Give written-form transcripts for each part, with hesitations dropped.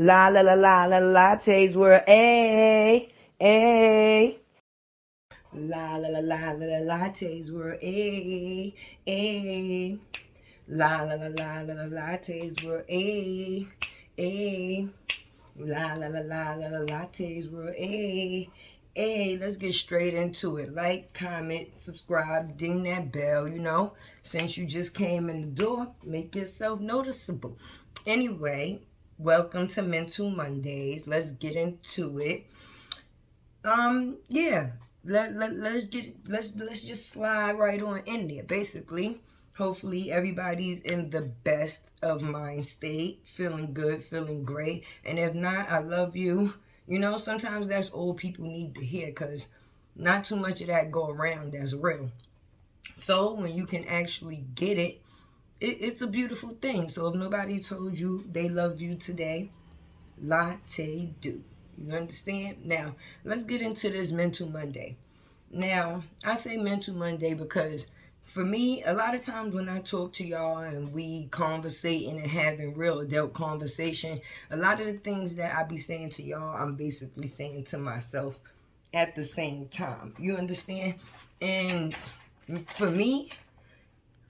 La la la la la lattes were a. La la la la la lattes were a. La la la la la lattes were a. La la la la la lattes were a. Hey, let's get straight into it. Like, comment, subscribe, ding that bell, Since you just came in the door, make yourself noticeable. Anyway, welcome to Mental Mondays. Let's get into it. Yeah. Let's just slide right on in there. Basically, hopefully everybody's in the best of mind state, feeling good, feeling great. And if not, I love you. Sometimes that's all people need to hear, because not too much of that go around that's real. So when you can actually get it, it's a beautiful thing. So if nobody told you they love you today, latte do. You understand? Now, let's get into this Mental Monday. Now, I say Mental Monday because for me, a lot of times when I talk to y'all and we conversating and having real adult conversation, a lot of the things that I be saying to y'all, I'm basically saying to myself at the same time. You understand? And for me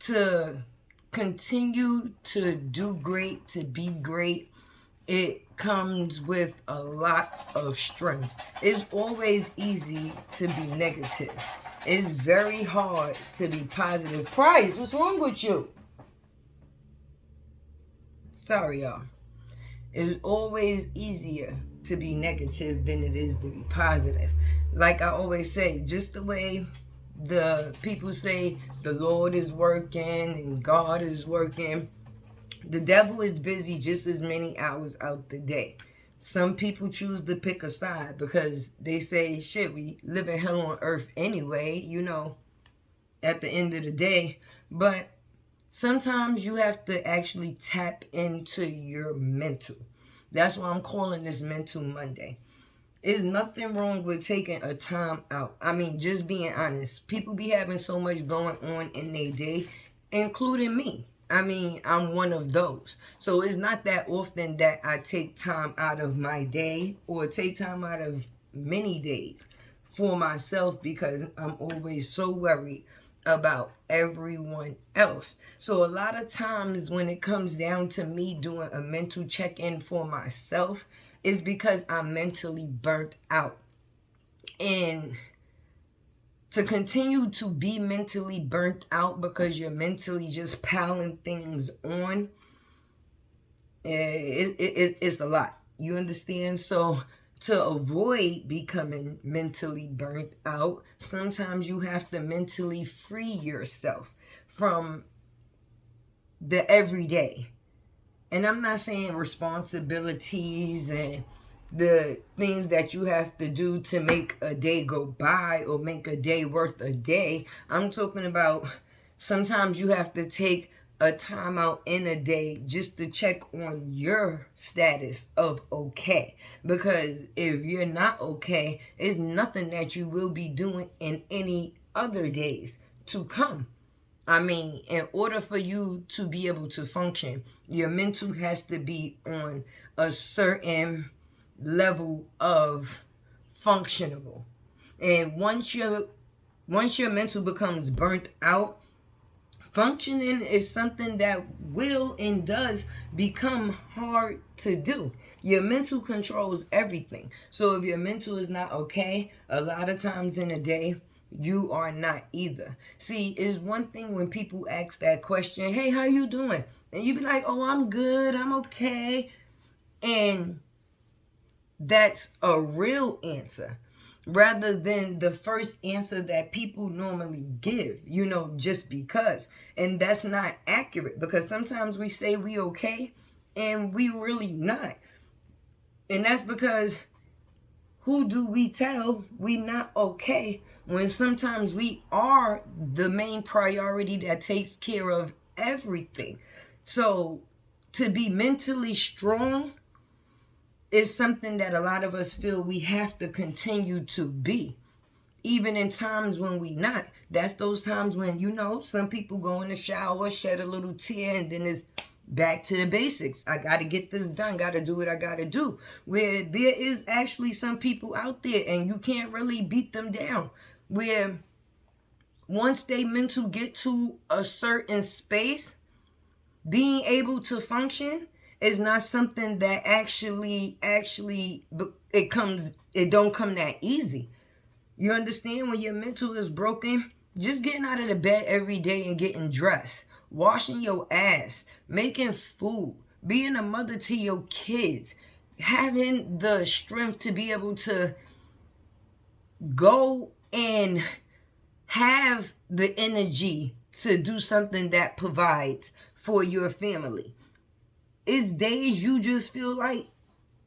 to continue to do great, to be great, it comes with a lot of strength. It's always easy to be negative. It's very hard to be positive. Price, what's wrong with you? Sorry, y'all. It's always easier to be negative than it is to be positive. Like I always say, just the way the people say the Lord is working and God is working, the devil is busy just as many hours out the day. Some people choose to pick a side because they say, shit, we live in hell on earth anyway, at the end of the day. But sometimes you have to actually tap into your mental. That's why I'm calling this Mental Monday. There's nothing wrong with taking a time out. I mean, just being honest. People be having so much going on in their day, including me. I mean, I'm one of those. So it's not that often that I take time out of my day or take time out of many days for myself, because I'm always so worried about everyone else. So a lot of times when it comes down to me doing a mental check-in for myself, it's because I'm mentally burnt out. And to continue to be mentally burnt out because you're mentally just piling things on, it's a lot. You understand? So to avoid becoming mentally burnt out, sometimes you have to mentally free yourself from the everyday. And I'm not saying responsibilities and the things that you have to do to make a day go by or make a day worth a day. I'm talking about sometimes you have to take a time out in a day just to check on your status of okay. Because if you're not okay, it's nothing that you will be doing in any other days to come. I mean, in order for you to be able to function, your mental has to be on a certain level of functionable. And once your mental becomes burnt out, functioning is something that will and does become hard to do. Your mental controls everything. So if your mental is not okay, a lot of times in a day, you are not either. See, it's one thing when people ask that question, hey, how you doing? And you be like, oh, I'm good, I'm okay. And that's a real answer rather than the first answer that people normally give, just because. And that's not accurate, because sometimes we say we okay and we really not. And that's because who do we tell we not okay when sometimes we are the main priority that takes care of everything? So to be mentally strong is something that a lot of us feel we have to continue to be, even in times when we not. That's those times when, some people go in the shower, shed a little tear, and then it's back to the basics. I got to get this done, got to do what I got to do. Where there is actually some people out there and you can't really beat them down. Where once they mental get to a certain space, being able to function is not something that actually it don't come that easy. You understand? When your mental is broken, just getting out of the bed every day and getting dressed, washing your ass, making food, being a mother to your kids, having the strength to be able to go and have the energy to do something that provides for your family. It's days you just feel like,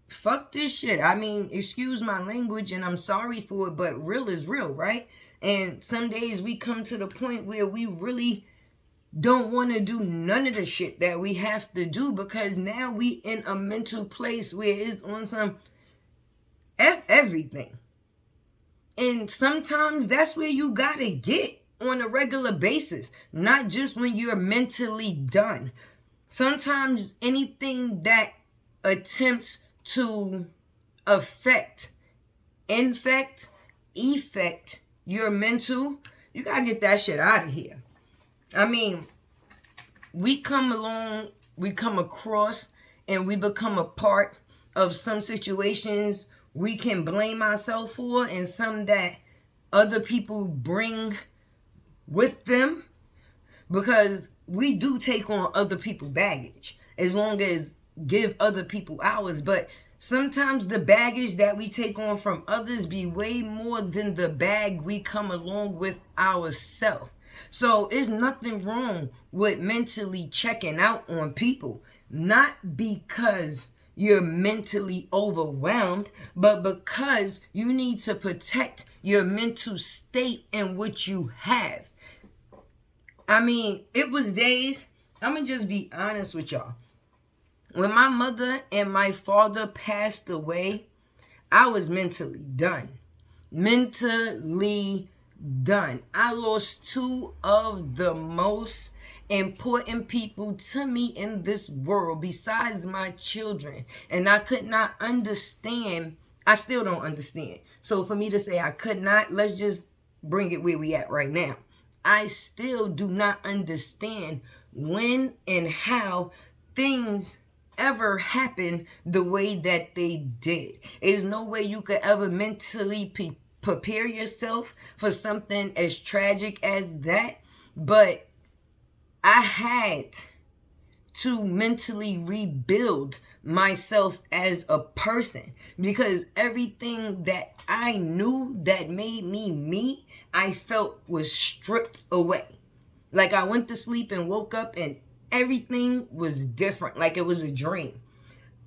fuck this shit. I mean, excuse my language and I'm sorry for it, but real is real, right? And some days we come to the point where we really don't want to do none of the shit that we have to do, because now we in a mental place where it's on some F everything. And sometimes that's where you gotta get on a regular basis, not just when you're mentally done. Sometimes anything that attempts to effect your mental, you gotta get that shit out of here. I mean, we come across, and we become a part of some situations we can blame ourselves for, and some that other people bring with them, because we do take on other people's baggage as long as give other people ours. But sometimes the baggage that we take on from others be way more than the bag we come along with ourselves. So it's nothing wrong with mentally checking out on people, not because you're mentally overwhelmed, but because you need to protect your mental state and what you have. I mean, it was days, I'm going to just be honest with y'all. When my mother and my father passed away, I was mentally done. Mentally done. I lost two of the most important people to me in this world besides my children. And I could not understand. I still don't understand. So for me to say I could not, let's just bring it where we at right now. I still do not understand when and how things ever happen the way that they did. There's no way you could ever mentally prepare yourself for something as tragic as that. But I had to mentally rebuild myself as a person, because everything that I knew that made me, I felt was stripped away. Like I went to sleep and woke up and everything was different, like it was a dream.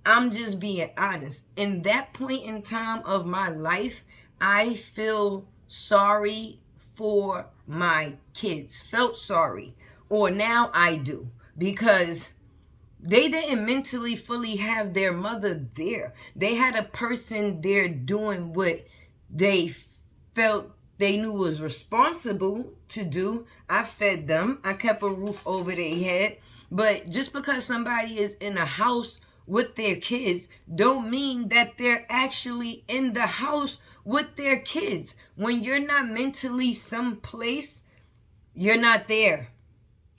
I'm just being honest. In that point in time of my life, I feel sorry for my kids. Felt sorry. Or now I do. Because they didn't mentally fully have their mother there. They had a person there doing what they felt they knew was responsible to do. I fed them. I kept a roof over their head. But just because somebody is in a house with their kids don't mean that they're actually in the house with their kids. When you're not mentally someplace, you're not there.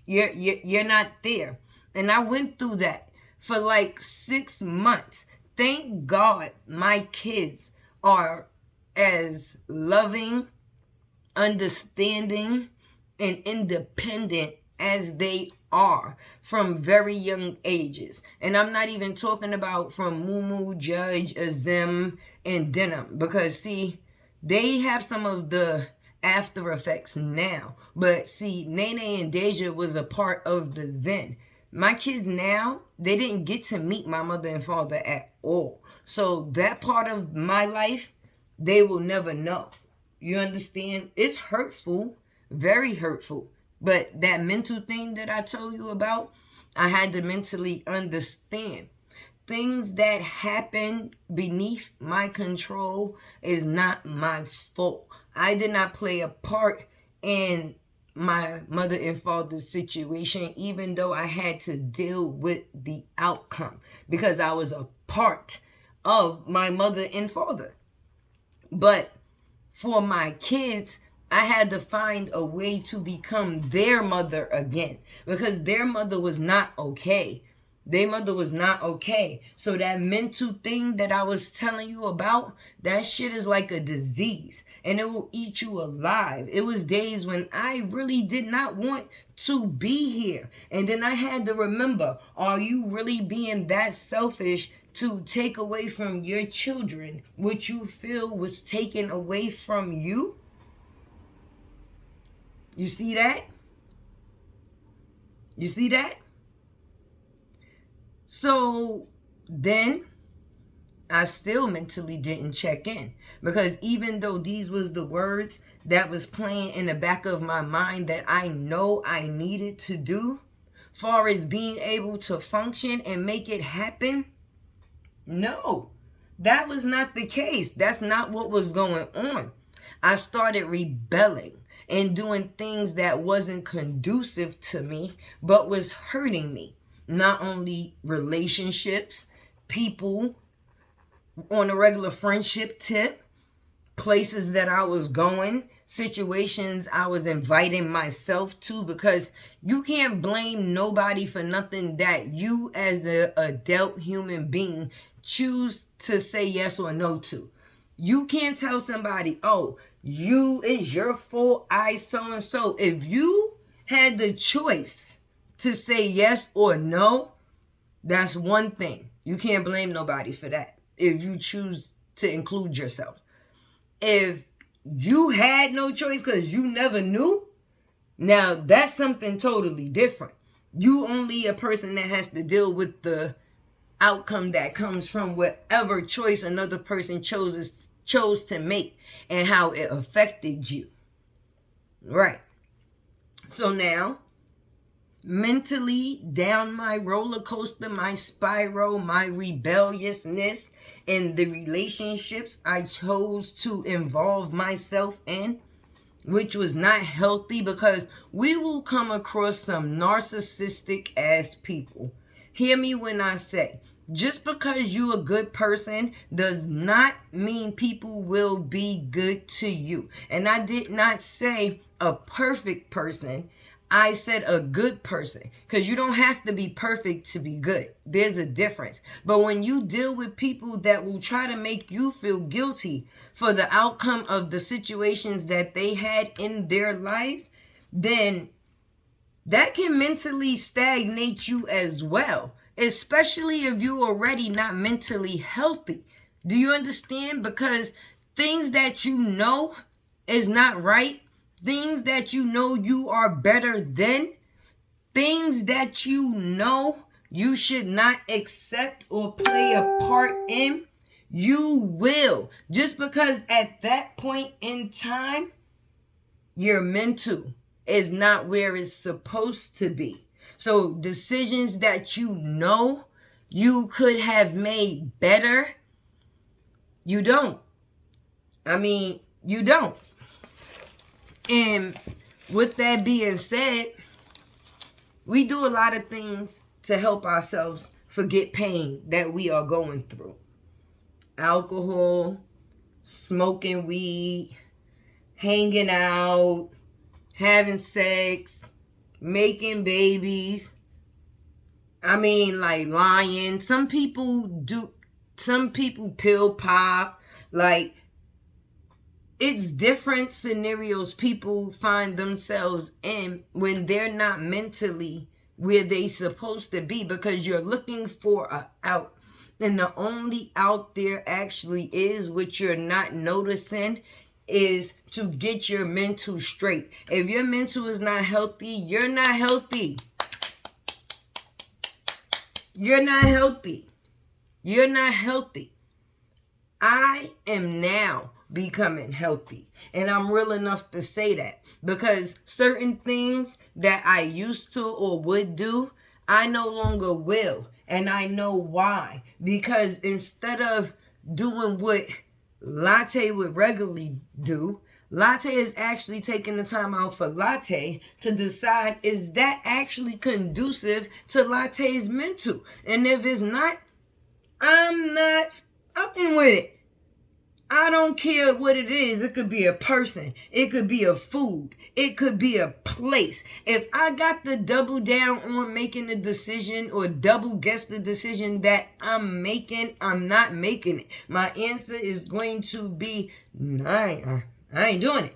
You're not there. And I went through that for like 6 months. Thank God my kids are as loving, understanding, and independent as they are from very young ages. And I'm not even talking about from Mumu, Judge, Azim, and Denim. Because see, they have some of the after effects now. But see, Nene and Deja was a part of the then. My kids now, they didn't get to meet my mother and father at all. So that part of my life, they will never know. You understand? It's hurtful, very hurtful. But that mental thing that I told you about, I had to mentally understand. Things that happen beneath my control is not my fault. I did not play a part in my mother and father's situation, even though I had to deal with the outcome because I was a part of my mother and father. But for my kids, I had to find a way to become their mother again because their mother was not okay. Their mother was not okay. So that mental thing that I was telling you about, that shit is like a disease and it will eat you alive. It was days when I really did not want to be here. And then I had to remember, are you really being that selfish to take away from your children what you feel was taken away from you? You see that? You see that? So then I still mentally didn't check in because even though these was the words that was playing in the back of my mind that I know I needed to do, far as being able to function and make it happen, no, that was not the case. That's not what was going on. I started rebelling and doing things that wasn't conducive to me, but was hurting me. Not only relationships, people on a regular friendship tip, places that I was going, situations I was inviting myself to, because you can't blame nobody for nothing that you as an adult human being choose to say yes or no to. You can't tell somebody, oh, it's your fault, I so-and-so. If you had the choice to say yes or no, that's one thing. You can't blame nobody for that if you choose to include yourself. If you had no choice because you never knew, now that's something totally different. You only a person that has to deal with the outcome that comes from whatever choice another person chose to make and how it affected you. Right. So now, mentally down my roller coaster, my spiral, my rebelliousness, and the relationships I chose to involve myself in, which was not healthy, because we will come across some narcissistic ass people. Hear me when I say, just because you a good person does not mean people will be good to you. And I did not say a perfect person. I said a good person, because you don't have to be perfect to be good. There's a difference. But when you deal with people that will try to make you feel guilty for the outcome of the situations that they had in their lives, then that can mentally stagnate you as well, especially if you're already not mentally healthy. Do you understand? Because things that you know is not right, things that you know you are better than, things that you know you should not accept or play a part in, you will. Just because at that point in time, your mental is not where it's supposed to be. So decisions that you know you could have made better, you don't. You don't. And with that being said, we do a lot of things to help ourselves forget pain that we are going through. Alcohol, smoking weed, hanging out, having sex, making babies. Like lying. Some people pill pop. It's different scenarios people find themselves in when they're not mentally where they supposed to be, because you're looking for a out. And the only out there actually is, what you're not noticing, is to get your mental straight. If your mental is not healthy, you're not healthy. You're not healthy. You're not healthy. I am now becoming healthy, and I'm real enough to say that, because certain things that I used to or would do, I no longer will. And I know why. Because instead of doing what Latte would regularly do, Latte is actually taking the time out for Latte to decide, is that actually conducive to Latte's mental? And if it's not, I'm not fucking with it. I don't care what it is. It could be a person. It could be a food. It could be a place. If I got to double down on making a decision or double guess the decision that I'm making, I'm not making it. My answer is going to be, nah, I ain't doing it.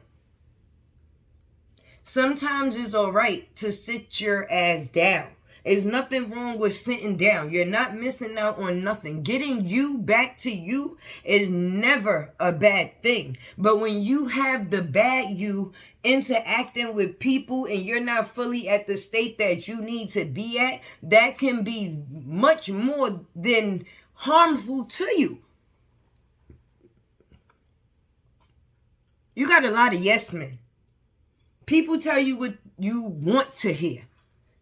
Sometimes it's all right to sit your ass down. There's nothing wrong with sitting down. You're not missing out on nothing. Getting you back to you is never a bad thing. But when you have the bad you interacting with people and you're not fully at the state that you need to be at, that can be much more than harmful to you. You got a lot of yes men. People tell you what you want to hear.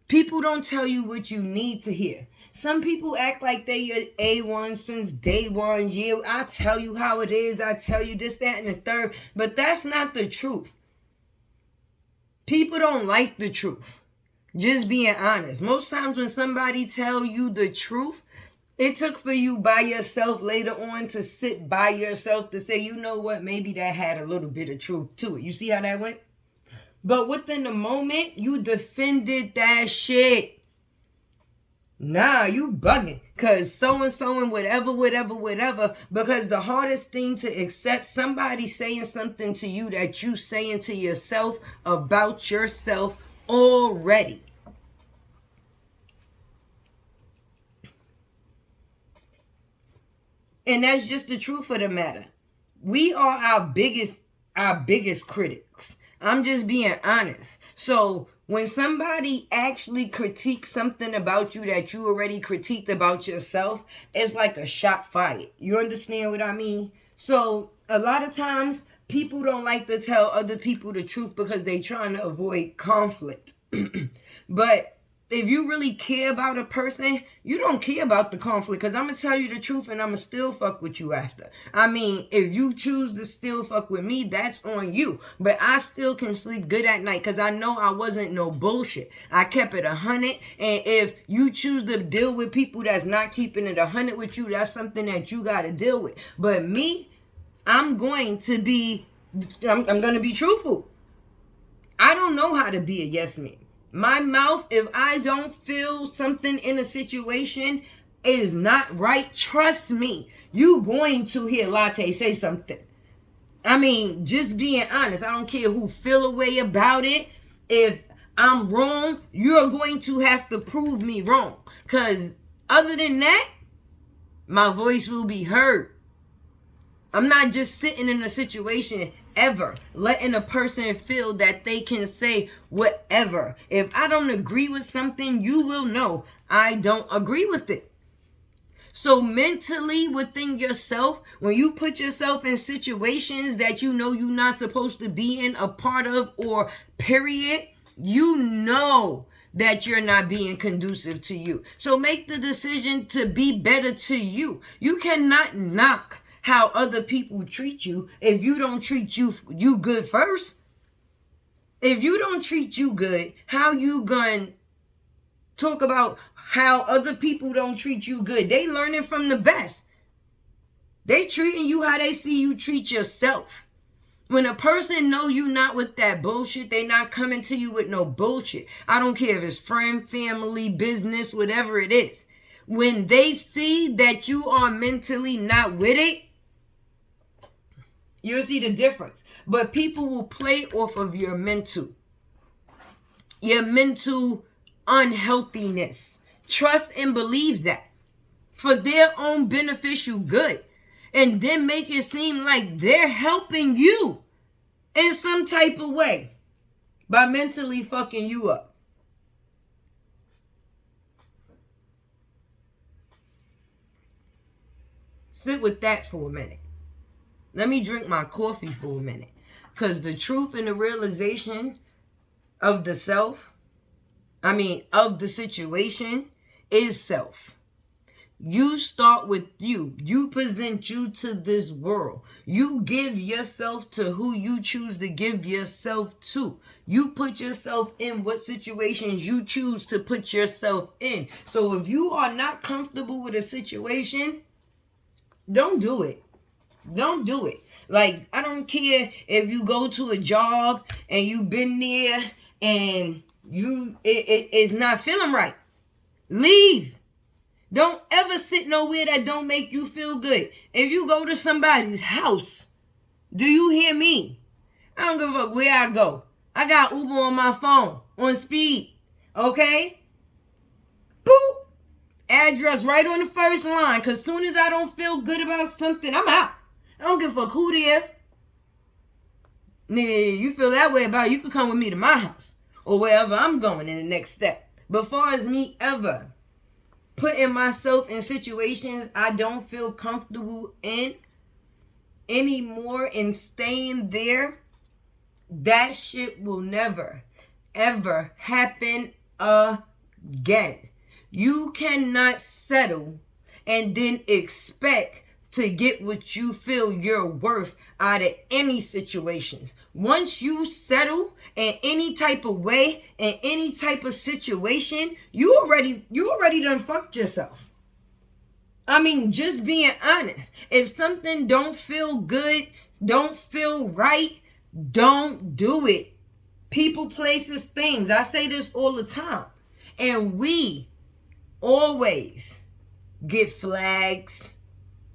People don't tell you what you need to hear. Some people act like they are A1 since day one. Yeah, I tell you how it is. I tell you this, that, and the third. But that's not the truth. People don't like the truth. Just being honest. Most times when somebody tell you the truth, it took for you by yourself later on to sit by yourself to say, you know what, maybe that had a little bit of truth to it. You see how that went? But within the moment, you defended that shit. Nah, you bugging. Because so-and-so and whatever. Because the hardest thing to accept, somebody saying something to you that you saying to yourself about yourself already. And that's just the truth of the matter. We are our biggest critics. I'm just being honest. So when somebody actually critiques something about you that you already critiqued about yourself, it's like a shot fired. You understand what I mean? So a lot of times people don't like to tell other people the truth because they're trying to avoid conflict. But if you really care about a person, you don't care about the conflict, because I'm going to tell you the truth and I'm going to still fuck with you after. I mean, if you choose to still fuck with me, that's on you. But I still can sleep good at night because I know I wasn't no bullshit. I kept it 100. And if you choose to deal with people that's not keeping it 100 with you, that's something that you got to deal with. But me, I'm going to be truthful. I don't know how to be a yes man. My mouth, if I don't feel something in a situation is not right, trust me, you going to hear Latte say something. I mean, just being honest, I don't care who feel a way about it. If I'm wrong, you're going to have to prove me wrong. Because other than that, my voice will be heard. I'm not just sitting in a situation ever letting a person feel that they can say whatever. If I don't agree with something, you will know I don't agree with it. So mentally within yourself, when you put yourself in situations that you know you're not supposed to be in, a part of, or period, you know that you're not being conducive to you. So make the decision to be better to you. You cannot knock how other people treat you if you don't treat you good first. If you don't treat you good, how you gonna talk about how other people don't treat you good? They learning from the best. They treating you how they see you treat yourself. When a person know you not with that bullshit, they not coming to you with no bullshit. I don't care if it's friend, family, business, whatever it is. When they see that you are mentally not with it, you'll see the difference. But people will play off of your mental unhealthiness. Trust and believe that for their own beneficial good. And then make it seem like they're helping you in some type of way by mentally fucking you up. Sit with that for a minute. Let me drink my coffee for a minute. Because the truth and the realization of the situation is self. You start with you. You present you to this world. You give yourself to who you choose to give yourself to. You put yourself in what situations you choose to put yourself in. So if you are not comfortable with a situation, don't do it. Don't do it. Like, I don't care if you go to a job and you've been there and it's not feeling right. Leave. Don't ever sit nowhere that don't make you feel good. If you go to somebody's house, do you hear me? I don't give a fuck where I go. I got Uber on my phone, on speed. Okay? Boop. Address right on the first line. Because soon as I don't feel good about something, I'm out. I don't give a fuck who there. Nigga, you feel that way about it, you can come with me to my house. Or wherever I'm going in the next step. But as far as me ever putting myself in situations I don't feel comfortable in anymore and staying there, that shit will never, ever happen again. You cannot settle and then expect to get what you feel you're worth out of any situations. Once you settle in any type of way, in any type of situation, you already done fucked yourself. I mean, just being honest. If something don't feel good, don't feel right, don't do it. People, places, things. I say this all the time. And we always get flags.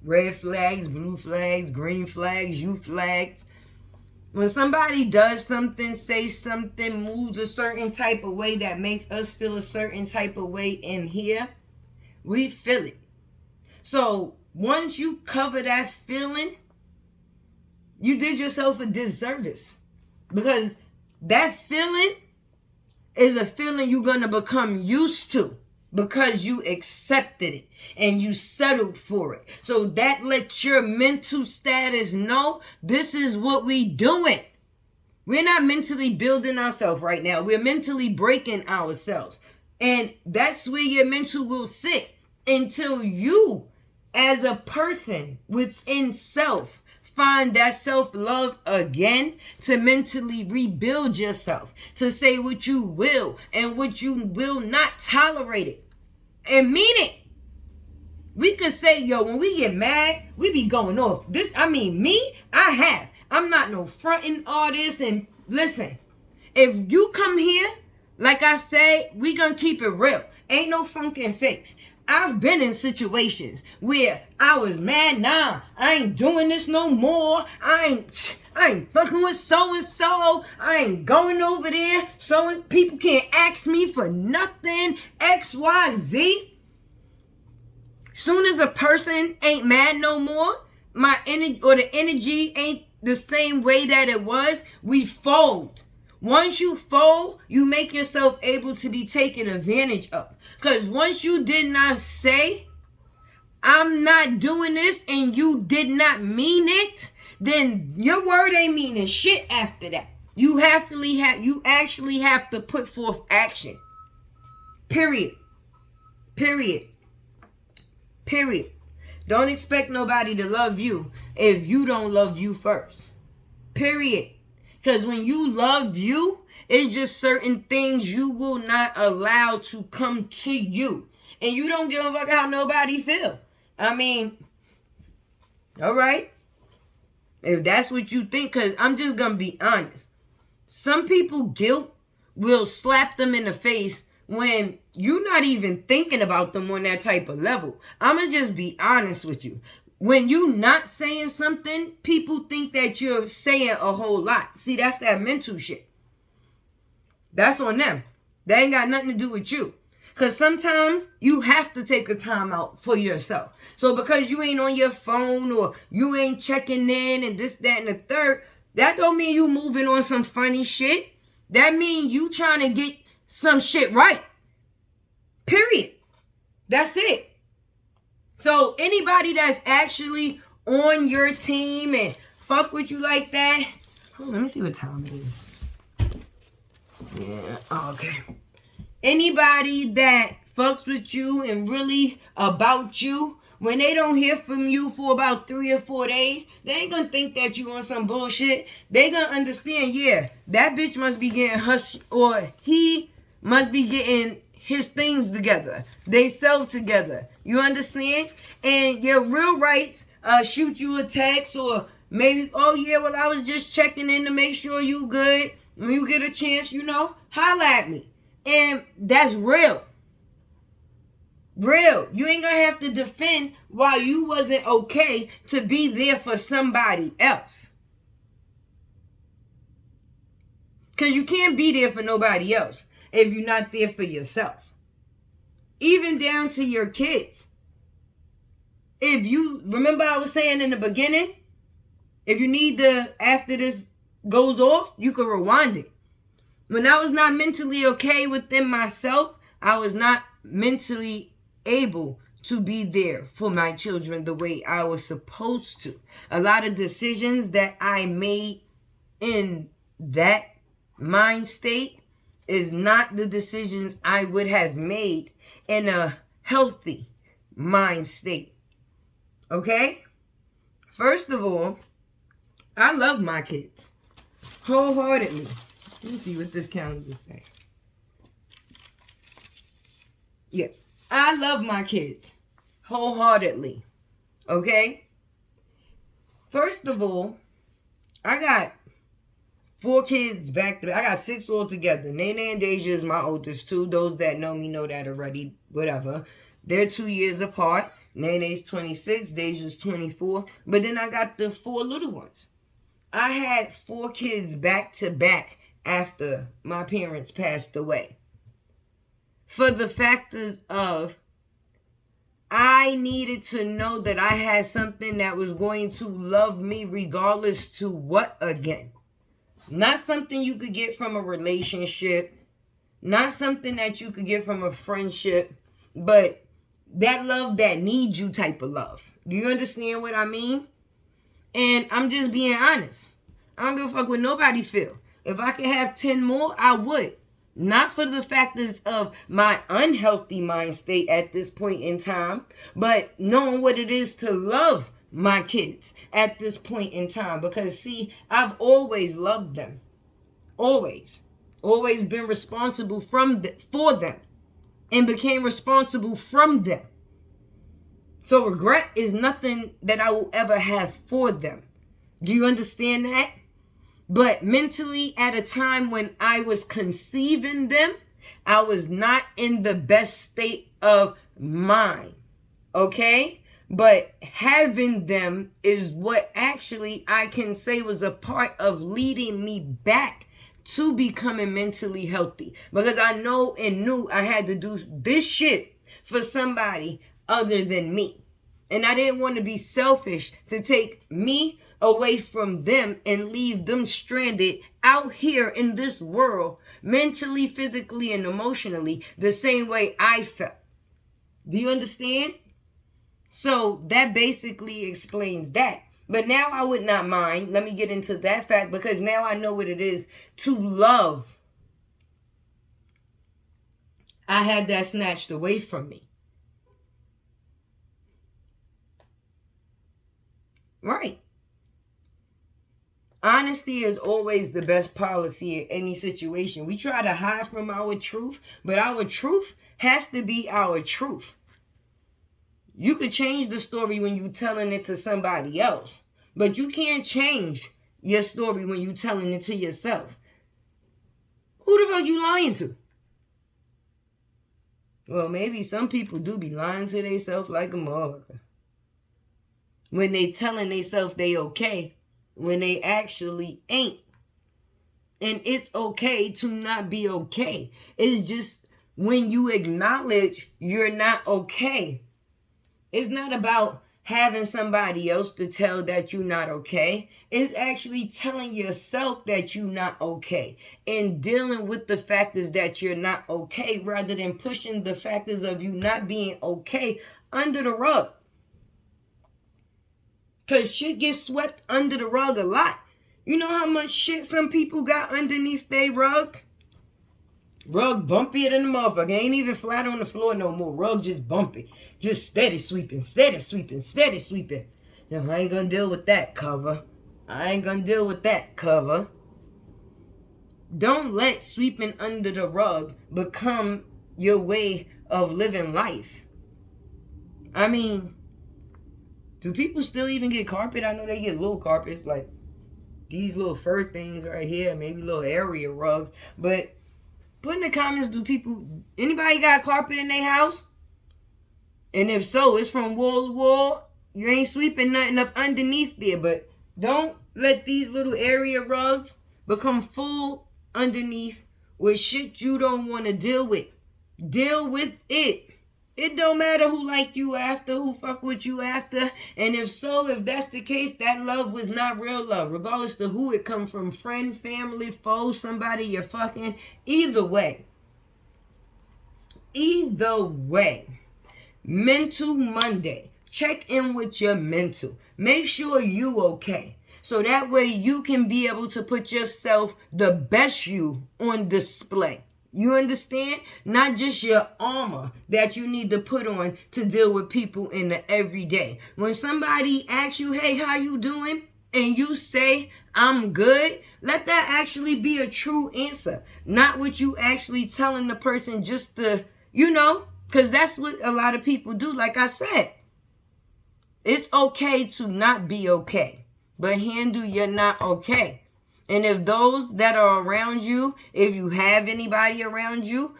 Red flags, blue flags, green flags, you flags. When somebody does something, say something, moves a certain type of way that makes us feel a certain type of way in here, we feel it. So once you cover that feeling, you did yourself a disservice. Because that feeling is a feeling you're going to become used to. Because you accepted it and you settled for it. So that lets your mental status know this is what we doing. We're not mentally building ourselves right now. We're mentally breaking ourselves. And that's where your mental will sit until you, as a person within self, find that self-love again to mentally rebuild yourself, to say what you will and what you will not tolerate it. And mean it. We could say, yo, when we get mad, we be going off. I'm not no fronting artist. And listen, if you come here, like I said, we gonna keep it real. Ain't no funkin' fakes. I've been in situations where I was mad. Nah, I ain't doing this no more. I ain't fucking with so-and-so. I ain't going over there. So people can't ask me for nothing. X, Y, Z. Soon as a person ain't mad no more, my energy or the energy ain't the same way that it was, we fold. Once you fold, you make yourself able to be taken advantage of. Because once you did not say, I'm not doing this, and you did not mean it, then your word ain't meaning shit after that. You actually have to put forth action. Period. Period. Period. Don't expect nobody to love you if you don't love you first. Period. Because when you love you, it's just certain things you will not allow to come to you. And you don't give a fuck how nobody feel. I mean, all right. If that's what you think, because I'm just going to be honest. Some people guilt will slap them in the face when you're not even thinking about them on that type of level. I'm going to just be honest with you. When you not saying something, people think that you're saying a whole lot. See, that's that mental shit. That's on them. That ain't got nothing to do with you. Because sometimes you have to take a time out for yourself. So because you ain't on your phone or you ain't checking in and this, that, and the third, that don't mean you moving on some funny shit. That mean you trying to get some shit right. Period. That's it. So anybody that's actually on your team and fuck with you like that. Oh, let me see what time it is. Yeah, okay. Anybody that fucks with you and really about you, when they don't hear from you for about 3 or 4 days, they ain't gonna think that you on some bullshit. They gonna understand, yeah, that bitch must be getting her, or he must be getting his things together. They self together. You understand? And your real rights, shoot you a text or maybe, oh yeah, well, I was just checking in to make sure you good. When you get a chance, holla at me. And that's real. Real. You ain't gonna have to defend why you wasn't okay to be there for somebody else. Because you can't be there for nobody else if you're not there for yourself. Even down to your kids. If you, remember I was saying in the beginning, if you need to, after this goes off, you can rewind it. When I was not mentally okay within myself, I was not mentally able to be there for my children the way I was supposed to. A lot of decisions that I made in that mind state is not the decisions I would have made in a healthy mind state. Okay? First of all, I love my kids wholeheartedly. Let me see what this calendar says. Yeah. I love my kids wholeheartedly. Okay? First of all, I got 4 kids back to back. I got 6 altogether. Nene and Deja is my oldest 2. Those that know me know that already. Whatever. They're 2 years apart. Nene's 26. Deja's 24. But then I got the 4 little ones. I had 4 kids back to back after my parents passed away. For the factors of, I needed to know that I had something that was going to love me regardless to what again. Not something you could get from a relationship. Not something that you could get from a friendship. But that love that needs you type of love. Do you understand what I mean? And I'm just being honest. I don't give a fuck what nobody feel. If I could have 10 more, I would. Not for the factors of my unhealthy mind state at this point in time, but knowing what it is to love my kids at this point in time. Because, see, I've always loved them. Always. Always been responsible for them. And became responsible from them. So regret is nothing that I will ever have for them. Do you understand that? But mentally, at a time when I was conceiving them, I was not in the best state of mind. Okay? But having them is what actually I can say was a part of leading me back to becoming mentally healthy. Because I know and knew I had to do this shit for somebody other than me. And I didn't want to be selfish to take me away from them and leave them stranded out here in this world, mentally, physically, and emotionally, the same way I felt. Do you understand? So that basically explains that. But now I would not mind. Let me get into that fact, because now I know what it is to love. I had that snatched away from me. Right. Honesty is always the best policy in any situation. We try to hide from our truth, but our truth has to be our truth. You could change the story when you're telling it to somebody else, but you can't change your story when you're telling it to yourself. Who the fuck you lying to? Well, maybe some people do be lying to themselves like a motherfucker. When they telling themselves they okay, when they actually ain't. And it's okay to not be okay. It's just when you acknowledge you're not okay. It's not about having somebody else to tell that you're not okay. It's actually telling yourself that you're not okay. And dealing with the factors that you're not okay, rather than pushing the factors of you not being okay under the rug. Because shit gets swept under the rug a lot. You know how much shit some people got underneath their rug? Rug bumpier than the motherfucker. Ain't even flat on the floor no more. Rug just bumpy. Just steady sweeping, steady sweeping, steady sweeping. Yo, I ain't gonna deal with that, cover. I ain't gonna deal with that, cover. Don't let sweeping under the rug become your way of living life. I mean, do people still even get carpet? I know they get little carpets, like these little fur things right here, maybe little area rugs. But put in the comments, anybody got carpet in their house? And if so, it's from wall to wall. You ain't sweeping nothing up underneath there. But don't let these little area rugs become full underneath with shit you don't want to deal with. Deal with it. It don't matter who like you after, who fuck with you after. And if that's the case, that love was not real love. Regardless to who it come from, friend, family, foe, somebody you're fucking. Either way. Mental Monday. Check in with your mental. Make sure you okay. So that way you can be able to put yourself, the best you, on display. You understand? Not just your armor that you need to put on to deal with people in the everyday. When somebody asks you, hey, how you doing? And you say, I'm good. Let that actually be a true answer. Not what you actually telling the person just to, because that's what a lot of people do. Like I said, it's okay to not be okay, but handle you're not okay. And if those that are around you, if you have anybody around you,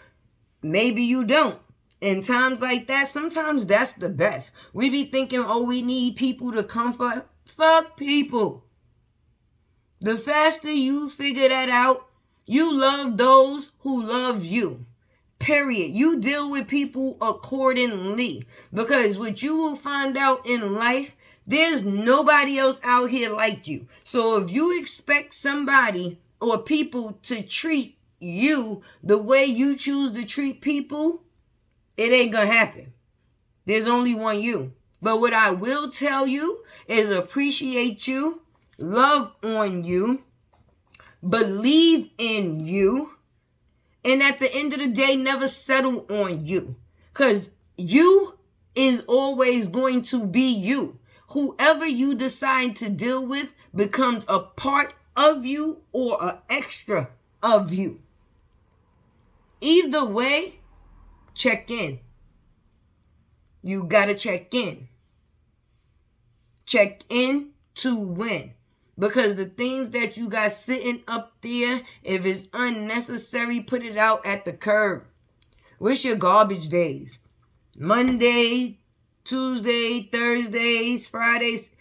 maybe you don't. In times like that, sometimes that's the best. We be thinking, we need people to comfort. Fuck people. The faster you figure that out, you love those who love you. Period. You deal with people accordingly. Because what you will find out in life, there's nobody else out here like you. So if you expect somebody or people to treat you the way you choose to treat people, it ain't gonna happen. There's only one you. But what I will tell you is appreciate you, love on you, believe in you, and at the end of the day, never settle on you. Because you is always going to be you. Whoever you decide to deal with becomes a part of you or an extra of you. Either way, check in. You gotta check in. Check in to win. Because the things that you got sitting up there, if it's unnecessary, put it out at the curb. What's your garbage days? Monday, Tuesday, Thursdays, Fridays.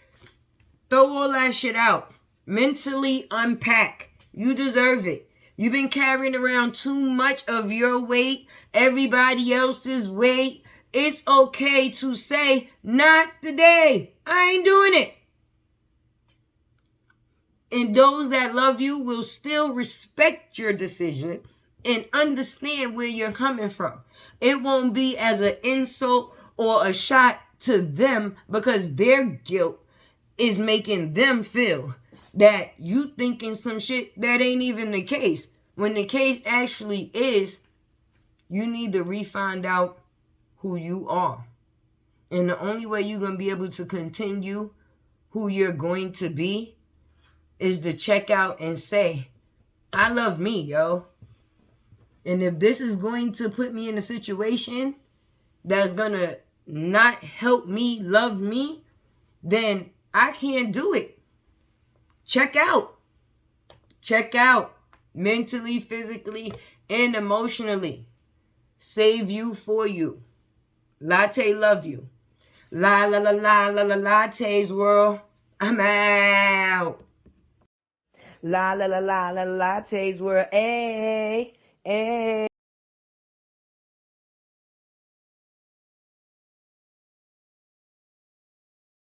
Throw all that shit out. Mentally unpack. You deserve it. You've been carrying around too much of your weight, everybody else's weight. It's okay to say, not today. I ain't doing it. And those that love you will still respect your decision and understand where you're coming from. It won't be as an insult or a shot to them because their guilt is making them feel that you thinking some shit that ain't even the case. When the case actually is, you need to re-find out who you are. And the only way you're going to be able to continue who you're going to be is to check out and say, I love me, yo. And if this is going to put me in a situation that's going to not help me love me, then I can't do it. Check out. Check out. Mentally, physically, and emotionally. Save you for you. Latte love you. La la la la la la lattes world. I'm out. La la la la la lattes world. Hey.